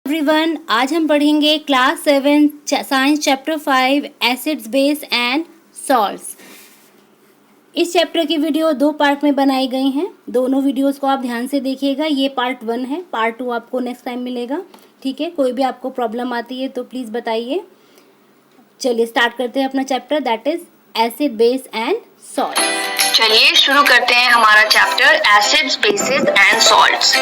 Everyone, आज हम पढ़ेंगे class 7 science chapter 5 acids base and salts. इस चैप्टर की वीडियो 2 पार्ट में बनाई गई हैं। दोनों वीडियोस को आप ध्यान से देखिएगा। ये पार्ट 1 है, पार्ट 2 आपको नेक्स्ट टाइम मिलेगा। ठीक है, कोई भी आपको प्रॉब्लम आती है तो प्लीज़ बताइए। चलिए स्टार्ट करते हैं अपना chapter, that is acid base and salts. चलिए शुरू करते हैं हमारा chapter acids bases and salts.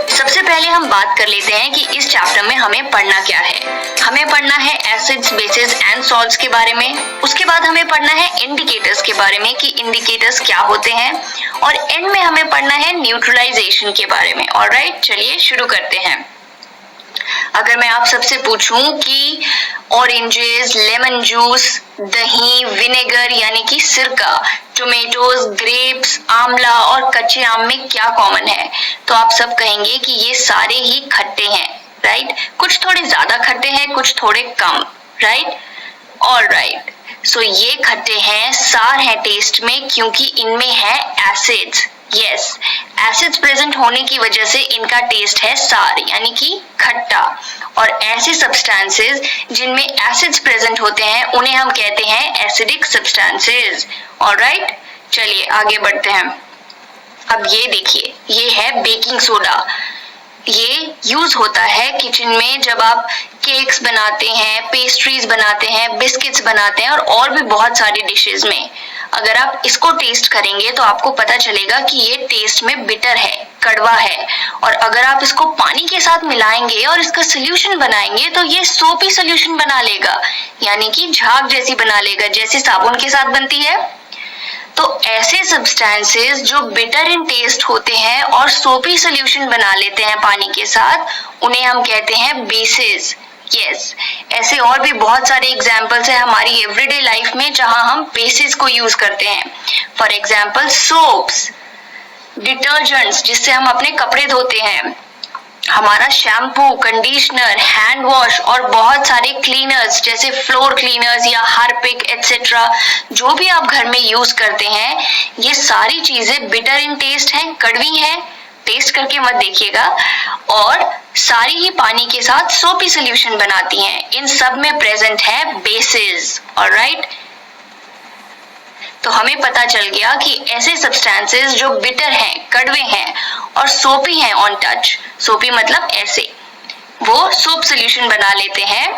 सबसे पहले हम बात कर लेते हैं कि इस चैप्टर में हमें पढ़ना क्या है। हमें पढ़ना है एसिड्स बेसिस एंड सॉल्ट्स के बारे में। उसके बाद हमें पढ़ना है इंडिकेटर्स के बारे में कि इंडिकेटर्स क्या होते हैं, और एंड में हमें पढ़ना है न्यूट्रलाइजेशन के बारे में। ऑलराइट, चलिए शुरू करते हैं। अगर मैं आप सबसे पूछूं कि ऑरेंजेस, लेमन जूस, दही, विनेगर यानी कि सिरका, टोमेटोज, ग्रेप्स, आंवला और कच्चे आम में क्या कॉमन है, तो आप सब कहेंगे कि ये सारे ही खट्टे हैं। राइट, कुछ थोड़े ज्यादा खट्टे हैं, कुछ थोड़े कम। राइट, ऑलराइट, सो ये खट्टे हैं, सार हैं टेस्ट में, क्योंकि इनमें है एसिड्स। यस, एसिड्स प्रेजेंट होने की वजह से इनका टेस्ट है सार यानी कि खट्टा। और ऐसे सब्सटेंसेस जिनमें एसिड्स प्रेजेंट होते हैं उन्हें हम कहते हैं एसिडिक सब्सटेंसेस। ऑलराइट, चलिए आगे बढ़ते हैं। अब ये देखिए, ये है बेकिंग सोडा। ये यूज होता है किचन में जब आप केक्स बनाते हैं, पेस्ट्रीज बनाते हैं, बिस्किट्स बनाते हैं और भी बहुत सारी डिशेस में। अगर आप इसको टेस्ट करेंगे तो आपको पता चलेगा कि ये टेस्ट में बिटर है, कड़वा है। और अगर आप इसको पानी के साथ मिलाएंगे और इसका सोल्यूशन बनाएंगे तो ये सोपी सोल्यूशन बना लेगा, यानी कि झाग जैसी बना लेगा, जैसे साबुन के साथ बनती है। तो ऐसे सब्सटेंसेस जो बिटर इन टेस्ट होते हैं और सोपी सोल्यूशन बना लेते हैं पानी के साथ, उन्हें हम कहते हैं बेसिस। यस, ऐसे और भी बहुत सारे एग्जाम्पल्स हैं हमारी एवरीडे लाइफ में जहां हम बेसिस को यूज करते हैं। फॉर एग्जाम्पल सोप्स, डिटर्जेंट्स जिससे हम अपने कपड़े धोते हैं, हमारा शैम्पू, कंडीशनर, हैंड वॉश और बहुत सारे क्लीनर्स जैसे फ्लोर क्लीनर्स या हार्पिक एटसेट्रा, जो भी आप घर में यूज करते हैं, ये सारी चीजें बिटर इन टेस्ट हैं, कड़वी हैं। टेस्ट करके मत देखिएगा। और सारी ही पानी के साथ सोपी सोल्यूशन बनाती हैं। इन सब में प्रेजेंट है बेसिस। ऑलराइट, तो हमें पता चल गया कि ऐसे सब्सटेंसेस जो बिटर हैं, कड़वे हैं और सोपी हैं ऑन टच, सोपी मतलब ऐसे, वो सोप सोल्यूशन बना लेते हैं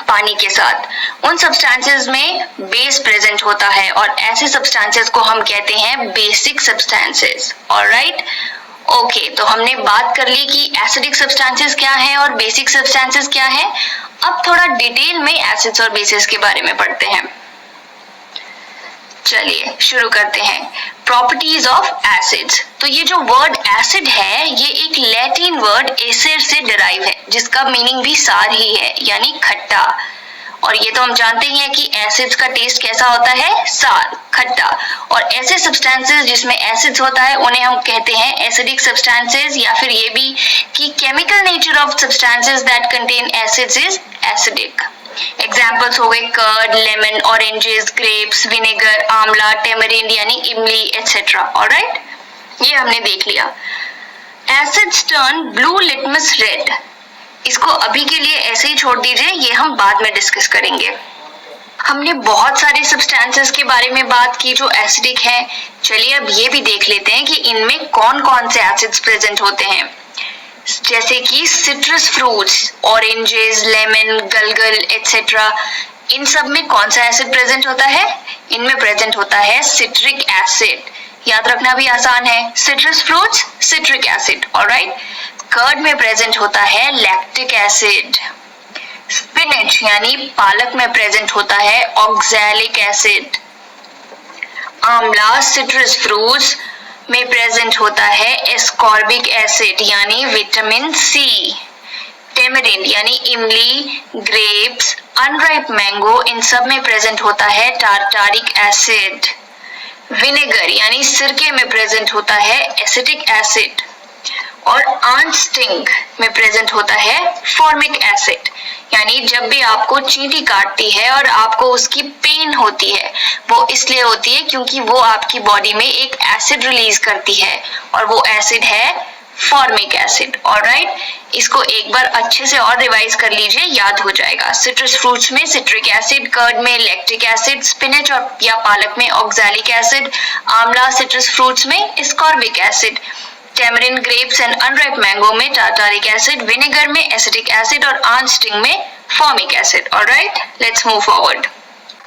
पानी के साथ। उन सब्सटेंसेस में बेस प्रेजेंट होता है और ऐसे सब्सटेंसेस को हम कहते हैं बेसिक सब्सटेंसेस। ऑलराइट, ओके, तो हमने बात कर ली कि एसिडिक सब्सटेंसेस क्या है और बेसिक सब्सटेंसेस क्या है। अब थोड़ा डिटेल में एसिड्स और बेसिस के बारे में पढ़ते हैं। चलिए शुरू करते हैं। Properties of acids. तो ये जो वर्ड एसिड है, ये एक लैटिन वर्ड एसिड से डिराइव है, जिसका मीनिंग भी सार ही है, यानी खट्टा। और ये तो हम जानते ही हैं कि एसिड्स का टेस्ट कैसा होता है, सार, खट्टा। और ऐसे सब्सटेंसेस जिसमें एसिड्स होता है उन्हें हम कहते हैं एसिडिक सब्सटेंसेस, या फिर ये भी कि chemical nature of substances that contain acids is acidic. Examples हो गए curd, lemon, oranges, grapes, vinegar, amla, tamarind यानी इमली एटसेट्रा। ऑलराइट, ये हमने देख लिया। Acids turn blue litmus red. इसको अभी के लिए ऐसे ही छोड़ दीजिए, ये हम बाद में डिस्कस करेंगे। हमने बहुत सारे सब्सटेंसेस के बारे में बात की जो एसिडिक है। चलिए अब ये भी देख लेते हैं कि इनमें कौन कौन से एसिड्स प्रेजेंट होते हैं। जैसे कि सिट्रस फ्रूट्स, ऑरेंजेस, लेमन, गलगल एटसेट्रा, इन सब में कौन सा एसिड प्रेजेंट होता है? इनमें प्रेजेंट होता है सिट्रिक एसिड। याद रखना भी आसान है, citrus fruits, citric acid. Alright, curd में प्रेजेंट होता है लैक्टिक एसिड। स्पिनच यानी पालक में प्रेजेंट होता है ऑक्सैलिक एसिड। आंवला, सिट्रस फ्रूट्स में प्रेजेंट होता है एस्कॉर्बिक एसिड यानी विटामिन सी। टेमरिंड यानी इमली, ग्रेप्स, अनराइप मैंगो, इन सब में प्रेजेंट होता है टार्टारिक एसिड। विनेगर यानी सिरके में प्रेजेंट होता है एसिटिक एसिड। और आंट स्टिंग में प्रेजेंट होता है फॉर्मिक एसिड, यानी जब भी आपको चींटी काटती है और आपको उसकी पेन होती है, वो इसलिए होती है क्योंकि वो आपकी बॉडी में एक एसिड रिलीज करती है, और वो एसिड है फॉर्मिक एसिड। ऑलराइट, इसको एक बार अच्छे से और रिवाइज कर लीजिए, याद हो जाएगा। सिट्रस फ्रूट्स में सिट्रिक एसिड, कर्ड में लैक्टिक एसिड, स्पिनच और या पालक में ऑक्सैलिक एसिड, आंवला सिट्रस फ्रूट्स में ascorbic acid, tamarind, grapes and unripe mango में टार्टारिक एसिड, विनेगर में एसिटिक एसिड और आंस्टिंग में formic acid. Alright, let's move forward.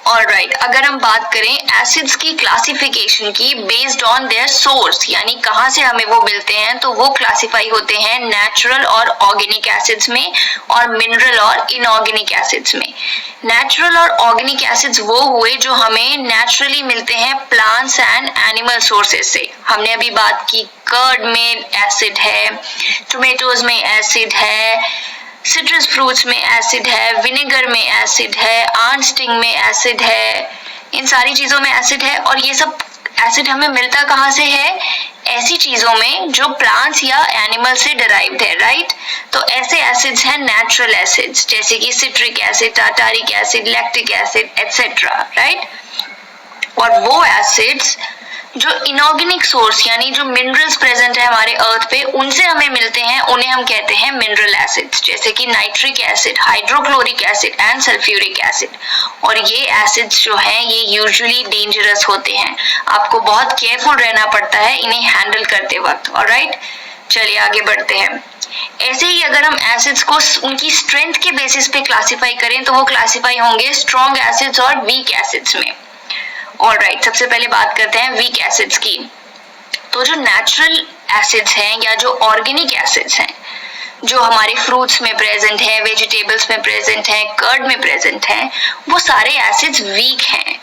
Alright, अगर हम बात करें एसिड्स की क्लासिफिकेशन की बेस्ड ऑन देयर सोर्स, यानी कहाँ से हमें वो मिलते हैं, तो वो क्लासिफाई होते हैं नेचुरल और ऑर्गेनिक एसिड्स में और मिनरल और इनऑर्गेनिक एसिड्स में। नेचुरल और ऑर्गेनिक एसिड्स वो हुए जो हमें नेचुरली मिलते हैं प्लांट्स एंड एनिमल सोर्सेज से। हमने अभी बात की कर्ड में एसिड है, टोमेटोज में एसिड है, सिट्रस फ्रूट्स में एसिड है, विनेगर में एसिड है, आंस्टिंग में एसिड है, इन सारी चीजों में एसिड है। और ये सब एसिड हमें मिलता कहाँ से है? ऐसी चीजों में जो प्लांट्स या एनिमल से डिराइव्ड है, राइट। तो ऐसे एसिड्स हैं नेचुरल एसिड्स, जैसे कि citric acid, tartaric acid, lactic acid etcetera, right. और वो एसिड्स जो इनऑर्गेनिक सोर्स यानी जो मिनरल्स प्रेजेंट है हमारे अर्थ पे, उनसे हमें मिलते हैं, उन्हें हम कहते हैं मिनरल एसिड्स, जैसे कि nitric acid, hydrochloric acid and sulphuric acid. और ये एसिड्स जो हैं ये यूजुअली डेंजरस होते हैं, आपको बहुत केयरफुल रहना पड़ता है इन्हें हैंडल करते वक्त। ऑलराइट, चलिए आगे बढ़ते हैं। ऐसे ही अगर हम एसिड्स को उनकी स्ट्रेंथ के बेसिस पे क्लासिफाई करें तो वो क्लासिफाई होंगे स्ट्रॉन्ग एसिड्स और वीक एसिड्स में। ऑलराइट, सबसे पहले बात करते हैं वीक एसिड्स की। तो जो नेचुरल एसिड्स हैं या जो ऑर्गेनिक एसिड्स हैं, जो हमारे फ्रूट्स में प्रेजेंट है, वेजिटेबल्स में प्रेजेंट है, कर्ड में प्रेजेंट है, वो सारे एसिड्स वीक हैं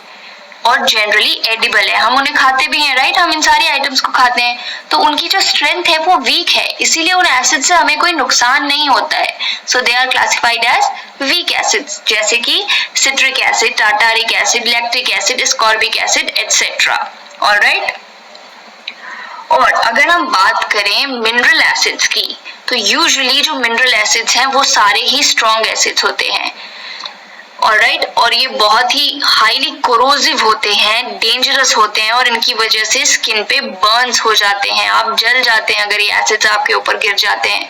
और जनरली एडिबल है, हम उन्हें खाते भी हैं, राइट। हम इन सारे आइटम्स को खाते हैं, तो उनकी जो स्ट्रेंथ है वो वीक है, इसीलिए उन एसिड से हमें कोई नुकसान नहीं होता है। So they are classified as weak acids, जैसे कि citric acid, tartaric acid, lactic acid, ascorbic acid etcetera. Alright, और अगर हम बात करें मिनरल एसिड्स की, तो यूजुअली जो मिनरल एसिड्स हैं वो सारे ही स्ट्रॉन्ग एसिड्स होते हैं। ऑलराइट, और ये बहुत ही हाईली कोरोसिव होते हैं, डेंजरस होते हैं और इनकी वजह से स्किन पे बर्न्स हो जाते हैं, आप जल जाते हैं अगर ये एसिड्स आपके ऊपर गिर जाते हैं।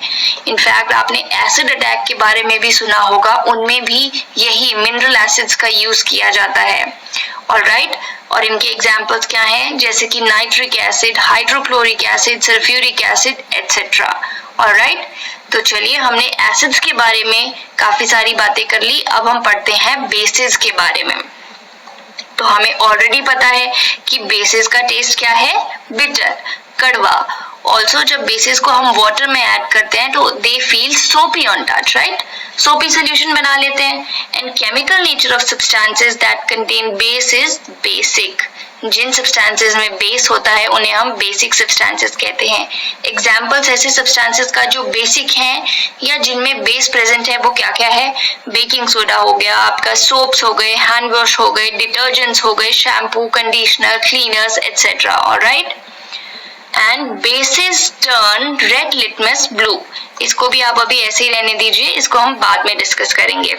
इनफैक्ट आपने एसिड अटैक के बारे में भी सुना होगा, उनमें भी यही मिनरल एसिड्स का यूज किया जाता है। ऑलराइट, और इनके एग्जांपल्स क्या हैं, जैसे कि nitric acid, hydrochloric acid, sulphuric acid etcetera. Alright, तो चलिए हमने एसिड्स के बारे में काफी सारी बातें कर ली, अब हम पढ़ते हैं बेसिस के बारे में। तो हमें ऑलरेडी पता है कि बेसिस का टेस्ट क्या है, बिटर, कड़वा। ऑल्सो जब बेसिस को हम वाटर में ऐड करते हैं तो they feel soapy on touch, right, soapy solution बना लेते हैं। And chemical nature of substances that contain base is basic, जिन सब्सटेंसेस में बेस होता है उन्हें हम बेसिक सब्सटेंसेस कहते हैं। एग्जाम्पल्स ऐसे सब्सटेंसेस का जो बेसिक हैं या जिनमें बेस प्रेजेंट है वो क्या क्या है, बेकिंग सोडा हो गया, आपका सोप्स हो गए, हैंड वॉश हो गए, डिटर्जेंट्स हो गए, shampoo, conditioner, cleaners etcetera. Alright, and bases turn red litmus blue, इसको भी आप अभी ऐसे ही रहने दीजिए, इसको हम बाद में डिस्कस करेंगे।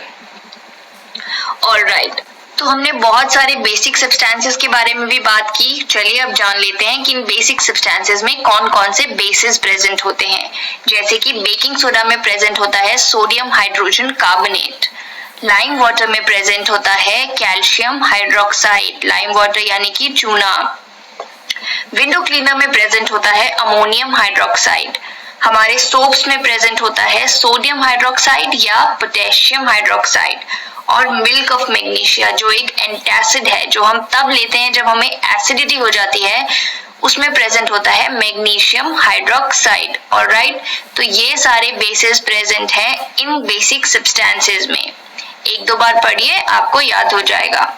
ऑलराइट, तो हमने बहुत सारे बेसिक सब्सटेंसेस के बारे में भी बात की, चलिए अब जान लेते हैं कि इन बेसिक सब्सटेंसेस में कौन कौन से बेसिस प्रेजेंट होते हैं। जैसे कि बेकिंग सोडा में प्रेजेंट होता है sodium hydrogen carbonate, lime water में प्रेजेंट होता है कैल्शियम हाइड्रोक्साइड, लाइम वाटर यानी कि चूना। विंडो क्लीनर में प्रेजेंट होता है अमोनियम हाइड्रोक्साइड। हमारे सोप्स में प्रेजेंट होता है सोडियम हाइड्रोक्साइड या पोटेशियम हाइड्रोक्साइड। और मिल्क ऑफ मैग्नीशिया जो एक एंटासिड है, जो हम तब लेते हैं जब हमें एसिडिटी हो जाती है, उसमें प्रेजेंट होता है मैग्नीशियम हाइड्रोक्साइड। ऑलराइट, तो ये सारे बेसिस प्रेजेंट हैं इन बेसिक सब्सटेंसेस में। एक दो बार पढ़िए, आपको याद हो जाएगा।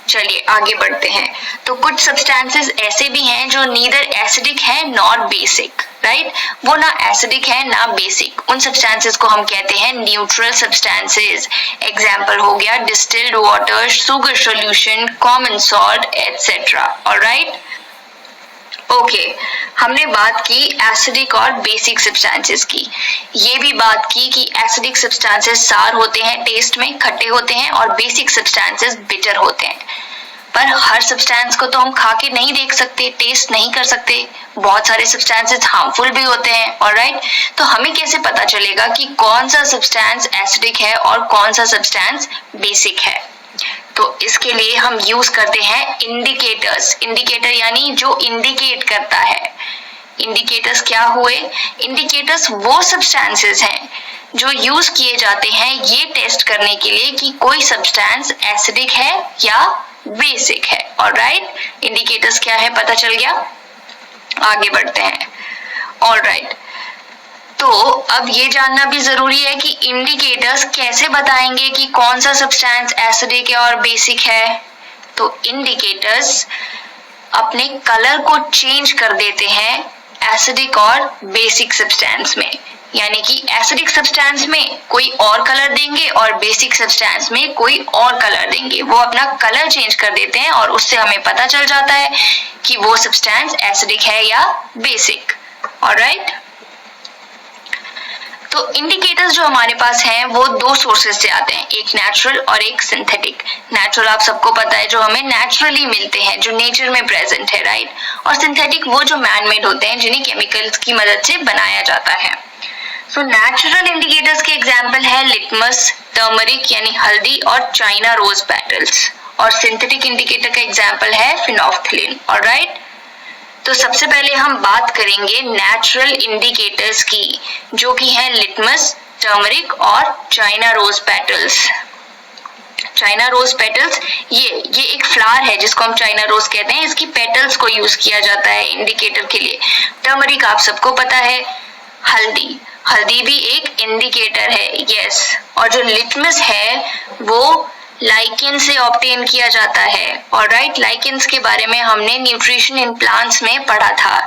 चलिए आगे बढ़ते हैं। तो कुछ सब्सटेंसेस ऐसे भी हैं जो नीदर एसिडिक है नॉट बेसिक, राइट, वो ना एसिडिक है ना बेसिक, उन सब्सटेंसेस को हम कहते हैं न्यूट्रल सब्सटेंसेस। एग्जांपल हो गया distilled water, sugar solution, common salt etcetera. Alright, okay, हमने बात की एसिडिक और बेसिक सब्सटेंसेस की। ये भी बात की कि एसिडिक सब्सटेंसेस सार होते हैं, टेस्ट में खट्टे होते हैं, और बेसिक सब्सटेंसेस बिटर होते हैं। पर हर सब्सटेंस को तो हम खा के नहीं देख सकते, टेस्ट नहीं कर सकते, बहुत सारे सब्सटेंसेस हार्मफुल भी होते हैं। ऑलराइट, तो हमें कैसे पता चलेगा कि कौन सा सब्सटेंस एसिडिक है और कौन सा सब्सटेंस बेसिक है? तो इसके लिए हम यूज करते हैं इंडिकेटर्स। इंडिकेटर यानी जो इंडिकेट करता है। इंडिकेटर्स क्या हुए? इंडिकेटर्स वो सब्सटेंसेस हैं जो यूज किए जाते हैं ये टेस्ट करने के लिए कि कोई सब्सटेंस एसिडिक है या बेसिक है। ऑलराइट, इंडिकेटर्स क्या है पता चल गया? आगे बढ़ते हैं। ऑलराइट, तो अब ये जानना भी जरूरी है कि इंडिकेटर्स कैसे बताएंगे कि कौन सा सब्सटेंस एसिडिक है और बेसिक है। तो इंडिकेटर्स अपने कलर को चेंज कर देते हैं एसिडिक और बेसिक सब्सटेंस में, यानी कि एसिडिक सब्सटेंस में कोई और कलर देंगे और बेसिक सब्सटेंस में कोई और कलर देंगे। वो अपना कलर चेंज कर देते हैं और उससे हमें पता चल जाता है कि वो सब्सटेंस एसिडिक है या बेसिक। ऑलराइट, तो इंडिकेटर्स जो हमारे पास हैं वो दो सोर्सेज से आते हैं, एक नेचुरल और एक सिंथेटिक। नेचुरल आप सबको पता है जो हमें नेचुरली मिलते हैं, जो नेचर में प्रेजेंट है, राइट। और सिंथेटिक वो जो मैन मेड होते हैं जिन्हें केमिकल्स की मदद से बनाया जाता है। सो नेचुरल इंडिकेटर्स के एग्जाम्पल है लिटमस, टर्मरिक यानी हल्दी और चाइना रोज पेटल्स। और सिंथेटिक इंडिकेटर का एग्जाम्पल है फिनोल्फ्थलीन। ऑलराइट, तो सबसे पहले हम बात करेंगे नेचुरल इंडिकेटर्स की, जो कि है लिटमस, टर्मरिक और china rose petals. China rose petals ये एक फ्लावर है जिसको हम चाइना रोज कहते हैं। इसकी पेटल्स को यूज किया जाता है इंडिकेटर के लिए। टर्मरिक आप सबको पता है, हल्दी भी एक इंडिकेटर है, यस। और जो लिटमस है वो लाइकेन से ऑब्टेन किया जाता है। ऑलराइट, लाइकेन्स के बारे में हमने न्यूट्रिशन इन प्लांट्स में पढ़ा था,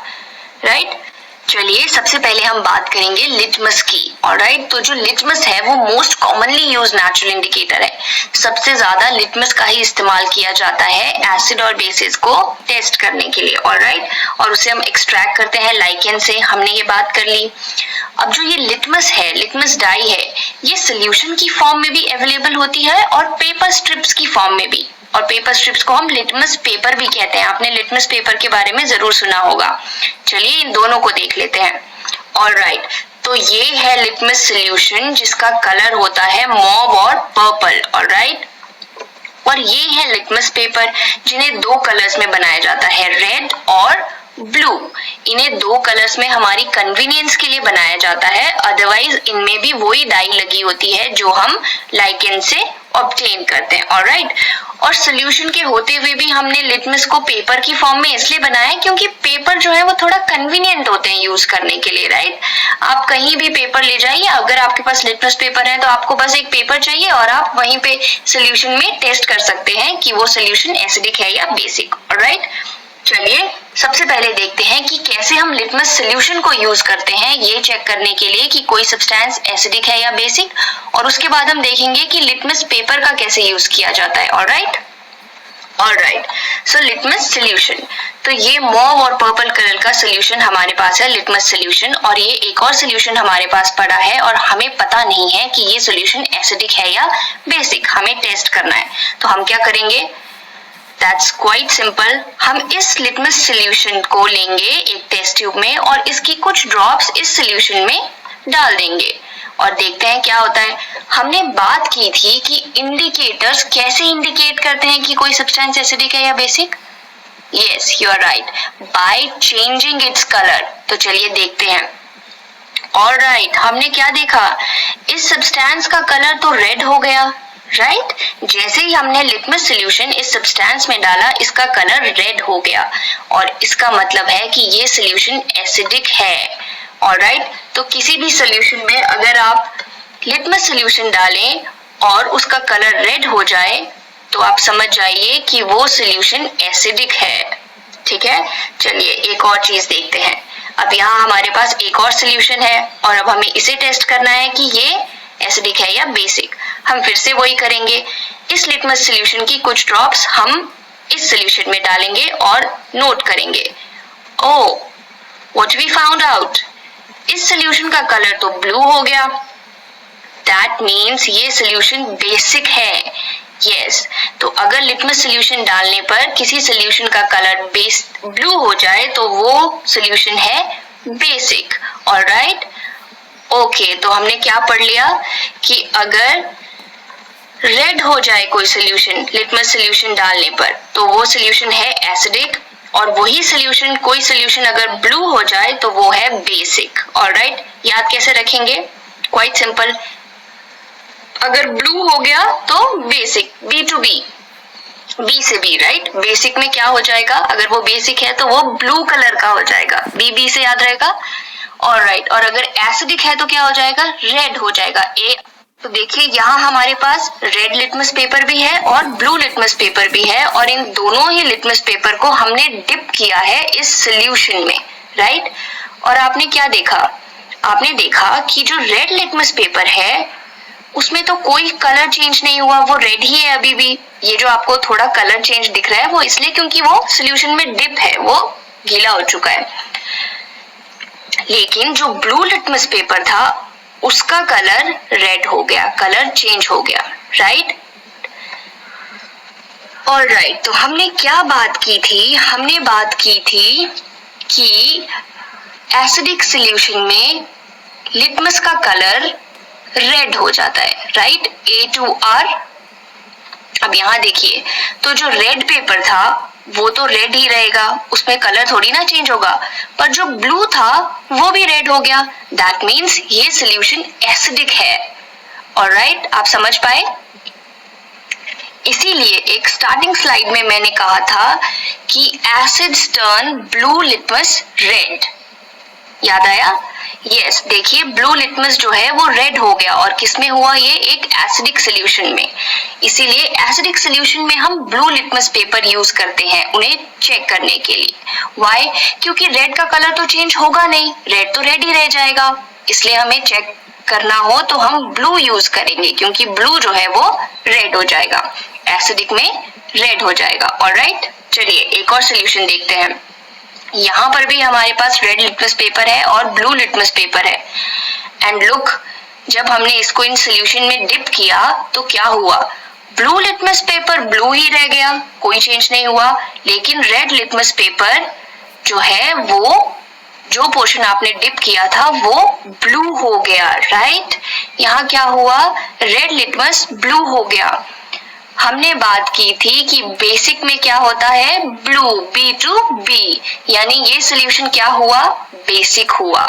राइट। चलिए सबसे पहले हम बात करेंगे लिटमस की। ऑलराइट, तो जो लिटमस है वो most commonly use natural indicator है। सबसे ज्यादा लिटमस का ही इस्तेमाल किया जाता है एसिड और बेसिस को टेस्ट करने के लिए। ऑलराइट, और उसे हम एक्सट्रैक्ट करते हैं लाइकेन से, हमने ये बात कर ली। अब जो ये लिटमस है, लिटमस डाई है, ये सोल्यूशन की फॉर्म में भी अवेलेबल होती है और पेपर स्ट्रिप्स की फॉर्म में भी। और पेपर स्ट्रिप्स को हम लिटमस पेपर भी कहते हैं। आपने लिटमस पेपर के बारे में जरूर सुना होगा। चलिए इन दोनों को देख लेते हैं। ऑलराइट, तो ये है लिटमस सोल्यूशन जिसका कलर होता है मॉव और पर्पल। ऑलराइट, और ये है लिटमस पेपर जिन्हें दो कलर्स में बनाया जाता है, रेड और ब्लू। इन्हें दो कलर्स में हमारी कन्वीनियंस के लिए बनाया जाता है, अदरवाइज इनमें भी वही डाई लगी होती है जो हम लाइकेन से ऑब्टेन करते हैं। ऑलराइट, और सोल्यूशन के होते हुए भी हमने लिटमस को पेपर की फॉर्म में इसलिए बनाया है क्योंकि पेपर जो है वो थोड़ा कन्वीनियंट होते हैं यूज करने के लिए, राइट। आप कहीं भी पेपर ले जाइए, अगर आपके पास लिटमस पेपर है तो आपको बस एक पेपर चाहिए और आप वहीं पे सोल्यूशन में टेस्ट कर सकते हैं कि वो सोल्यूशन एसिडिक है या बेसिक। ऑलराइट, चलिए सबसे पहले देखते हैं कि कैसे हम लिटमस सोल्यूशन को यूज करते हैं ये चेक करने के लिए कि कोई सब्सटेंस एसिडिक है या बेसिक, और उसके बाद हम देखेंगे कि लिटमस पेपर का कैसे यूज किया जाता है। ऑलराइट, सो लिटमस सोल्यूशन, तो ये मॉव और पर्पल कलर का सोल्यूशन हमारे पास है, लिटमस सोल्यूशन। और ये एक और सोल्यूशन हमारे पास पड़ा है और हमें पता नहीं है कि ये सोल्यूशन एसिडिक है या बेसिक, हमें टेस्ट करना है। तो हम क्या करेंगे? That's quite simple। हम इस लिटमस सोल्यूशन को लेंगे एक टेस्ट ट्यूब में और इसकी कुछ ड्रॉप्स इस सोल्यूशन में डाल देंगे और देखते हैं क्या होता है। हमने बात की थी कि इंडिकेटर्स कैसे इंडिकेट करते हैं कि कोई सब्सटेंस एसिडिक है या basic. Yes, you are right, by changing its colour. तो चलिए देखते हैं। ऑलराइट, हमने क्या देखा? इस सब्सटेंस का कलर तो रेड हो गया, राइट। जैसे ही हमने लिटमस सोल्यूशन इस सब्सटेंस में डाला, इसका कलर रेड हो गया और इसका मतलब है कि ये सोल्यूशन एसिडिक है। ऑलराइट, तो किसी भी सोल्यूशन में अगर आप लिटमस सोल्यूशन डालें और उसका कलर रेड हो जाए तो आप समझ जाइए कि वो सोल्यूशन एसिडिक है। ठीक है, चलिए एक और चीज देखते हैं। अब यहाँ हमारे पास एक और सोल्यूशन है और अब हमें इसे टेस्ट करना है कि ये एसिडिक है या बेसिक। हम फिर से वही करेंगे, इस लिटमस सोल्यूशन की कुछ ड्रॉप्स हम इस सोल्यूशन में डालेंगे और नोट करेंगे। ओह, व्हाट वी फाउंड आउट, इस सोल्यूशन का कलर तो ब्लू हो गया। दैट मीन्स ये सोल्यूशन बेसिक है। यस तो अगर लिटमस सोल्यूशन डालने पर किसी सोल्यूशन का कलर बेस ब्लू हो जाए तो वो सोल्यूशन है बेसिक। ऑलराइट, ओके, तो हमने क्या पढ़ लिया कि अगर रेड हो जाए कोई सोल्यूशन लिटमस सोल्यूशन डालने पर तो वो सोल्यूशन है एसिडिक, और वही सोल्यूशन कोई सोल्यूशन अगर ब्लू हो जाए तो वो है बेसिक। ऑलराइट, याद कैसे रखेंगे? क्वाइट सिंपल, अगर ब्लू हो गया तो basic, B to B, B से बी, राइट। बेसिक में क्या हो जाएगा? अगर वो बेसिक है तो वो ब्लू कलर का हो जाएगा, बी बी से याद रहेगा। ऑलराइट, और अगर एसिडिक है तो क्या हो जाएगा? रेड हो जाएगा, ए। तो देखिए यहाँ हमारे पास रेड लिटमस पेपर भी है और ब्लू लिटमस पेपर भी है, और इन दोनों ही लिटमस पेपर को हमने डिप किया है इस सोल्यूशन में, राइट। और आपने क्या देखा? आपने देखा कि जो रेड लिटमस पेपर है उसमें तो कोई कलर चेंज नहीं हुआ, वो रेड ही है अभी भी। ये जो आपको थोड़ा कलर चेंज दिख रहा है वो इसलिए क्योंकि वो सोल्यूशन में डिप है, वो गीला हो चुका है। लेकिन जो ब्लू लिटमस पेपर था उसका कलर रेड हो गया, कलर चेंज हो गया, राइट। ऑलराइट, तो हमने क्या बात की थी? हमने बात की थी कि एसिडिक सॉल्यूशन में लिटमस का कलर रेड हो जाता है, राइट, A2R। अब यहाँ देखिए, तो जो रेड पेपर था वो तो रेड ही रहेगा, उसमें कलर थोड़ी ना चेंज होगा, पर जो ब्लू था वो भी रेड हो गया। दैट मीन्स ये सॉल्यूशन एसिडिक है। ऑलराइट, आप समझ पाए? इसीलिए एक स्टार्टिंग स्लाइड में मैंने कहा था कि acids turn blue litmus red. याद आया? यस, देखिए ब्लू लिटमस जो है वो रेड हो गया, और किसमें हुआ? ये एक एसिडिक सॉल्यूशन में। इसीलिए एसिडिक सॉल्यूशन में हम ब्लू लिटमस पेपर यूज करते हैं उन्हें चेक करने के लिए। व्हाई? क्योंकि रेड का कलर तो चेंज होगा नहीं, रेड तो रेड ही रह जाएगा। इसलिए हमें चेक करना हो तो हम ब्लू यूज करेंगे, क्योंकि ब्लू जो है वो रेड हो जाएगा, एसिडिक में रेड हो जाएगा। ऑलराइट, चलिए एक और सॉल्यूशन देखते हैं। यहाँ पर भी हमारे पास रेड लिटमस पेपर है और ब्लू लिटमस पेपर है। एंड लुक, जब हमने इसको इन सॉल्यूशन में डिप किया तो क्या हुआ? ब्लू लिटमस पेपर ब्लू ही रह गया, कोई चेंज नहीं हुआ। लेकिन रेड लिटमस पेपर जो है वो, जो पोर्शन आपने डिप किया था वो ब्लू हो गया, राइट। यहाँ क्या हुआ? रेड लिटमस ब्लू हो गया। हमने बात की थी कि बेसिक में क्या होता है? ब्लू, बी टू बी, यानी ये सॉल्यूशन क्या हुआ? बेसिक हुआ।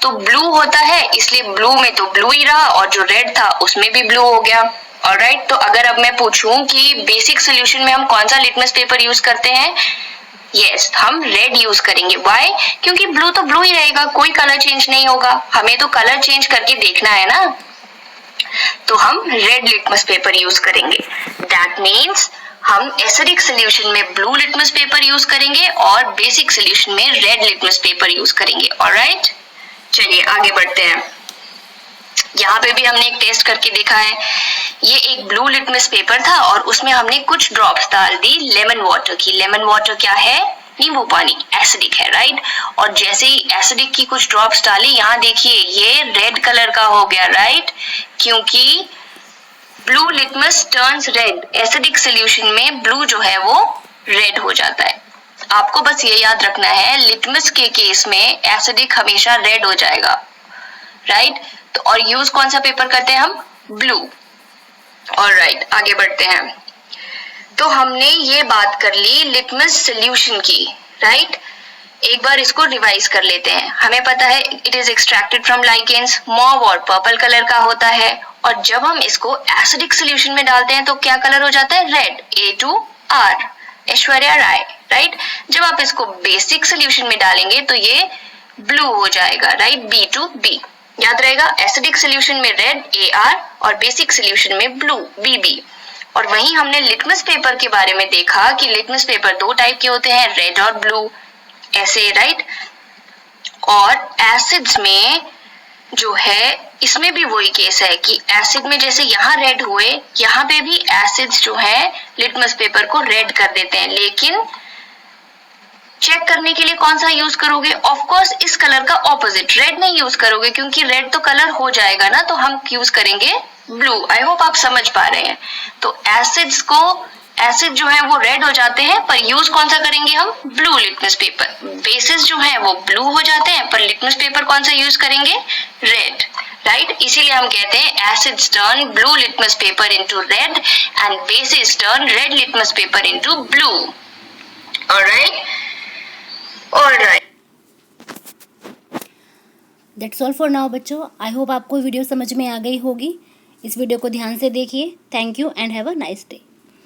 तो ब्लू होता है इसलिए ब्लू में तो ब्लू ही रहा, और जो रेड था उसमें भी ब्लू हो गया। ऑलराइट, तो अगर अब मैं पूछूं कि बेसिक सॉल्यूशन में हम कौन सा लिटमस पेपर यूज करते हैं? यस, हम रेड यूज करेंगे। व्हाई? क्योंकि ब्लू तो ब्लू ही रहेगा, कोई कलर चेंज नहीं होगा, हमें तो कलर चेंज करके देखना है ना, तो हम रेड लिटमस पेपर यूज करेंगे। दैट मीन्स हम एसिडिक सॉल्यूशन में ब्लू लिटमस पेपर यूज करेंगे और बेसिक सॉल्यूशन में रेड लिटमस पेपर यूज करेंगे। ऑलराइट, चलिए आगे बढ़ते हैं। यहाँ पे भी हमने एक टेस्ट करके देखा है। ये एक ब्लू लिटमस पेपर था और उसमें हमने कुछ ड्रॉप्स डाल दी लेमन वाटर की। लेमन वाटर क्या है? नींबू पानी, एसिडिक है, राइट। और जैसे ही एसिडिक की कुछ ड्रॉप्स डाली, यहाँ देखिए ये रेड कलर का हो गया, राइट, क्योंकि blue litmus turns red. Acidic solution में ब्लू जो है वो रेड हो जाता है। आपको बस ये याद रखना है, लिटमस के केस में एसिडिक हमेशा रेड हो जाएगा, राइट। तो और यूज कौन सा पेपर करते हैं हम? ब्लू। ऑलराइट, आगे बढ़ते हैं। तो हमने ये बात कर ली लिटमस सॉल्यूशन की, राइट। एक बार इसको रिवाइज कर लेते हैं। हमें पता है it is extracted from lichens, mauve और पर्पल कलर का होता है, और जब हम इसको एसिडिक सॉल्यूशन में डालते हैं तो क्या कलर हो जाता है? Red, A2R, Aishwarya Rai, right. जब आप इसको बेसिक सॉल्यूशन में डालेंगे तो ये ब्लू हो जाएगा, राइट, B2B। याद रहेगा, एसिडिक सॉल्यूशन में रेड, AR, और बेसिक सॉल्यूशन में ब्लू, BB। और वहीं हमने लिटमस पेपर के बारे में देखा कि लिटमस पेपर दो टाइप के होते हैं, रेड और ब्लू, ऐसे, राइट। और एसिड्स में जो है इसमें भी वही केस है कि एसिड में जैसे यहाँ रेड हुए, यहाँ पे भी एसिड्स जो है लिटमस पेपर को रेड कर देते हैं। लेकिन चेक करने के लिए कौन सा यूज करोगे? ऑफ कोर्स इस कलर का ऑपोजिट, रेड नहीं यूज करोगे, क्योंकि रेड तो कलर हो जाएगा ना, तो हम यूज करेंगे ब्लू। आई होप आप समझ पा रहे हैं। तो एसिड जो है वो रेड हो जाते हैं, पर यूज कौन सा करेंगे हम? Blue litmus paper. बेसिस जो है वो ब्लू हो जाते हैं, पर लिटमस पेपर कौन सा यूज करेंगे? Red, right. इसीलिए हम कहते हैं acids turn blue litmus paper into red and bases turn red litmus paper into blue. Alright, alright. That's all for now बच्चों। आई होप आपको वीडियो समझ में आ गई होगी। इस वीडियो को ध्यान से देखिए। Thank you and have a nice day.